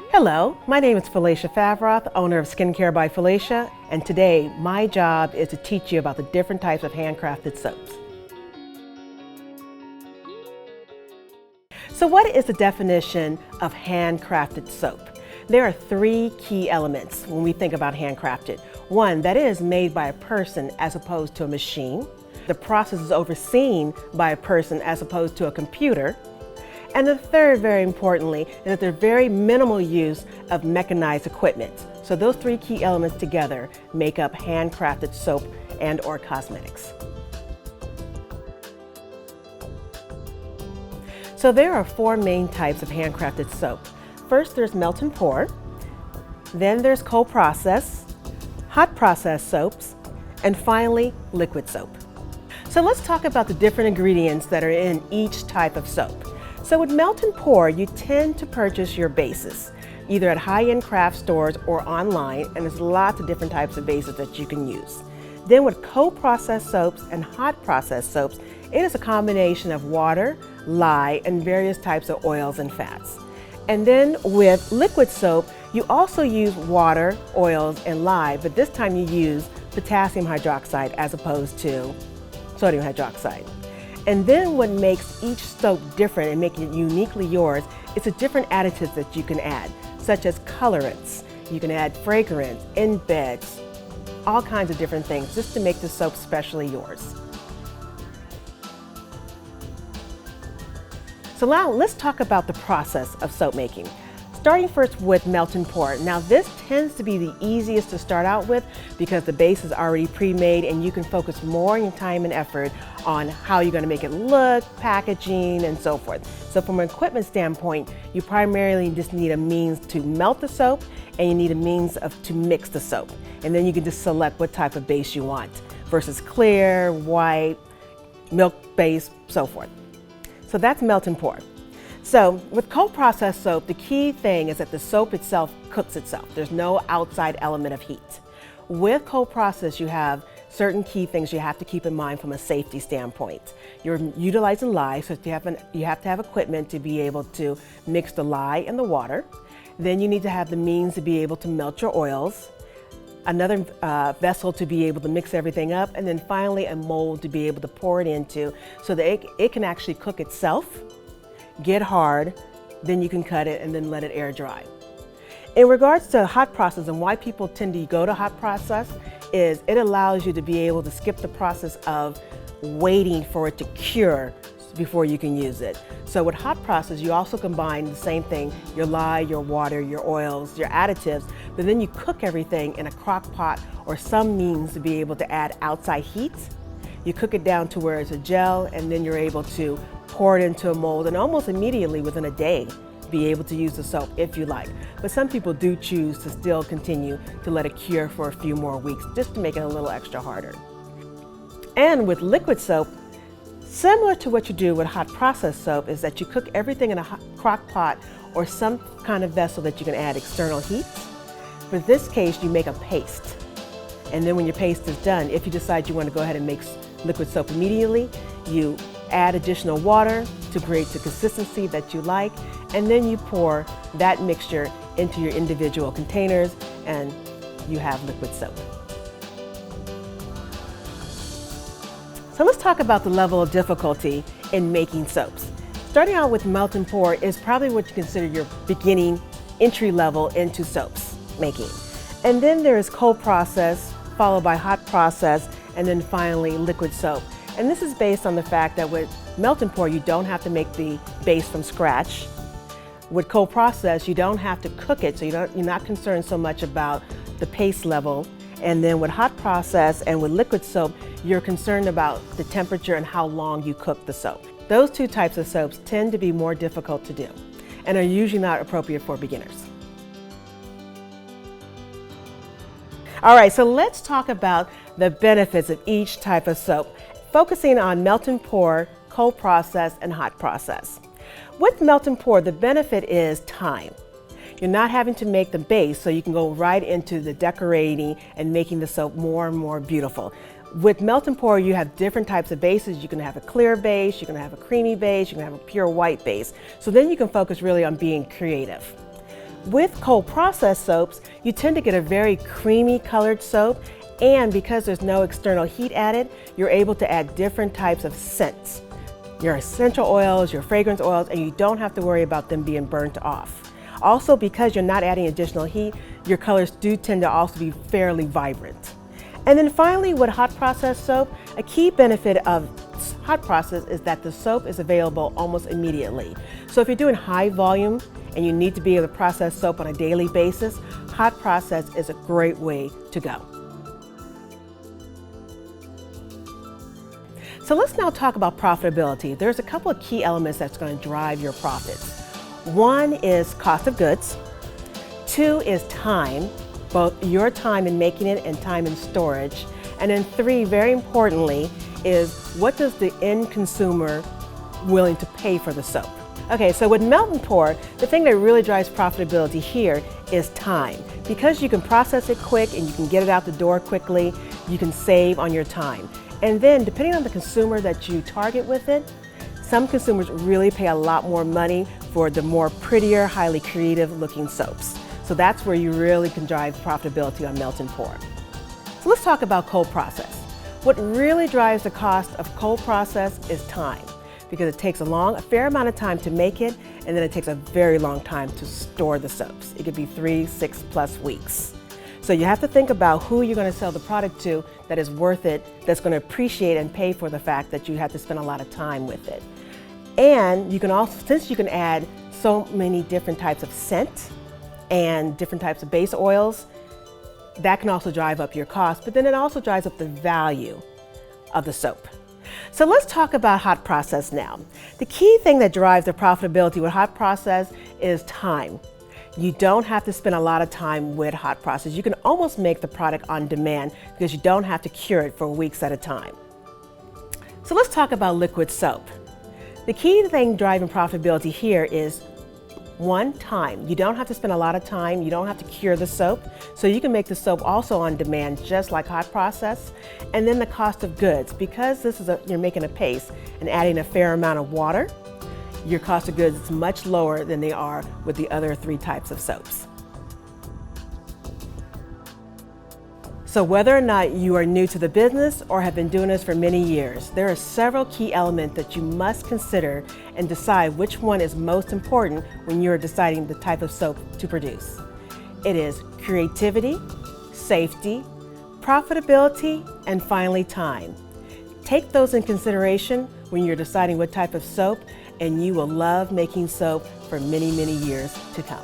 Hello, my name is Feleciai Favroth, owner of Skincare by Feleciai, and today my job is to teach you about the different types of handcrafted soaps. So what is the definition of handcrafted soap? There are three key elements when we think about handcrafted. One, that it is made by a person as opposed to a machine. The process is overseen by a person as opposed to a computer. And the third, very importantly, is that there's very minimal use of mechanized equipment. So those three key elements together make up handcrafted soap and or cosmetics. So there are four main types of handcrafted soap. First, there's melt and pour. Then there's cold process, hot process soaps, and finally, liquid soap. So let's talk about the different ingredients that are in each type of soap. So with melt and pour, you tend to purchase your bases, either at high-end craft stores or online, and there's lots of different types of bases that you can use. Then with cold processed soaps and hot processed soaps, it is a combination of water, lye, and various types of oils and fats. And then with liquid soap, you also use water, oils, and lye, but this time you use potassium hydroxide as opposed to sodium hydroxide. And then what makes each soap different and make it uniquely yours is the different additives that you can add, such as colorants. You can add fragrance, embeds, all kinds of different things just to make the soap specially yours. So now let's talk about the process of soap making. Starting first with melt and pour. Now this tends to be the easiest to start out with because the base is already pre-made and you can focus more on your time and effort on how you're going to make it look, packaging, and so forth. So from an equipment standpoint, you primarily just need a means to melt the soap and you need a means to mix the soap. And then you can just select what type of base you want versus clear, white, milk base, so forth. So that's melt and pour. So with cold processed soap, the key thing is that the soap itself cooks itself. There's no outside element of heat. With cold process, you have certain key things you have to keep in mind from a safety standpoint. You're utilizing lye, so you have to have equipment to be able to mix the lye and the water. Then you need to have the means to be able to melt your oils, another vessel to be able to mix everything up, and then finally a mold to be able to pour it into so that it can actually cook itself, get hard, then you can cut it and then let it air dry. In regards to hot process and why people tend to go to hot process is it allows you to be able to skip the process of waiting for it to cure before you can use it. So with hot process, you also combine the same thing, your lye, your water, your oils, your additives, but then you cook everything in a crock pot or some means to be able to add outside heat. You cook it down to where it's a gel and then you're able to pour it into a mold and almost immediately within a day be able to use the soap if you like. But some people do choose to still continue to let it cure for a few more weeks just to make it a little extra harder. And with liquid soap, similar to what you do with hot processed soap is that you cook everything in a crock pot or some kind of vessel that you can add external heat. For this case, you make a paste. And then when your paste is done, if you decide you want to go ahead and make liquid soap immediately, you add additional water to create the consistency that you like, and then you pour that mixture into your individual containers and you have liquid soap. So let's talk about the level of difficulty in making soaps. Starting out with melt and pour is probably what you consider your beginning entry level into soaps making. And then there is cold process, followed by hot process, and then finally liquid soap. And this is based on the fact that with melt and pour, you don't have to make the base from scratch. With cold process, you don't have to cook it, so you're not concerned so much about the paste level. And then with hot process and with liquid soap, you're concerned about the temperature and how long you cook the soap. Those two types of soaps tend to be more difficult to do and are usually not appropriate for beginners. All right, so let's talk about the benefits of each type of soap, focusing on melt and pour, cold process, and hot process. With melt and pour, the benefit is time. You're not having to make the base, so you can go right into the decorating and making the soap more and more beautiful. With melt and pour, you have different types of bases. You can have a clear base, you can have a creamy base, you can have a pure white base. So then you can focus really on being creative. With cold processed soaps, you tend to get a very creamy colored soap, and because there's no external heat added, you're able to add different types of scents. Your essential oils, your fragrance oils, and you don't have to worry about them being burnt off. Also, because you're not adding additional heat, your colors do tend to also be fairly vibrant. And then finally, with hot processed soap, a key benefit of hot process is that the soap is available almost immediately. So if you're doing high volume and you need to be able to process soap on a daily basis, hot process is a great way to go. So let's now talk about profitability. There's a couple of key elements that's going to drive your profits. One is cost of goods. Two is time, both your time in making it and time in storage. And then three, very importantly, is what does the end consumer willing to pay for the soap? Okay, so with melt and pour, the thing that really drives profitability here is time. Because you can process it quick and you can get it out the door quickly, you can save on your time. And then depending on the consumer that you target with it, some consumers really pay a lot more money for the more prettier, highly creative looking soaps. So that's where you really can drive profitability on melt and pour. So let's talk about cold process. What really drives the cost of cold process is time, because it takes a fair amount of time to make it, and then it takes a very long time to store the soaps. It could be 3, 6+ weeks. So you have to think about who you're going to sell the product to that is worth it, that's going to appreciate and pay for the fact that you have to spend a lot of time with it. And you can also, since you can add so many different types of scent and different types of base oils, that can also drive up your cost, but then it also drives up the value of the soap. So let's talk about hot process now. The key thing that drives the profitability with hot process is time. You don't have to spend a lot of time with hot process. You can almost make the product on demand because you don't have to cure it for weeks at a time. So let's talk about liquid soap. The key thing driving profitability here is one, time. You don't have to spend a lot of time. You don't have to cure the soap. So you can make the soap also on demand, just like hot process. And then the cost of goods, because you're making a paste and adding a fair amount of water, your cost of goods is much lower than they are with the other 3 types of soaps. So whether or not you are new to the business or have been doing this for many years, there are several key elements that you must consider and decide which one is most important when you're deciding the type of soap to produce. It is creativity, safety, profitability, and finally time. Take those in consideration when you're deciding what type of soap, and you will love making soap for many, many years to come.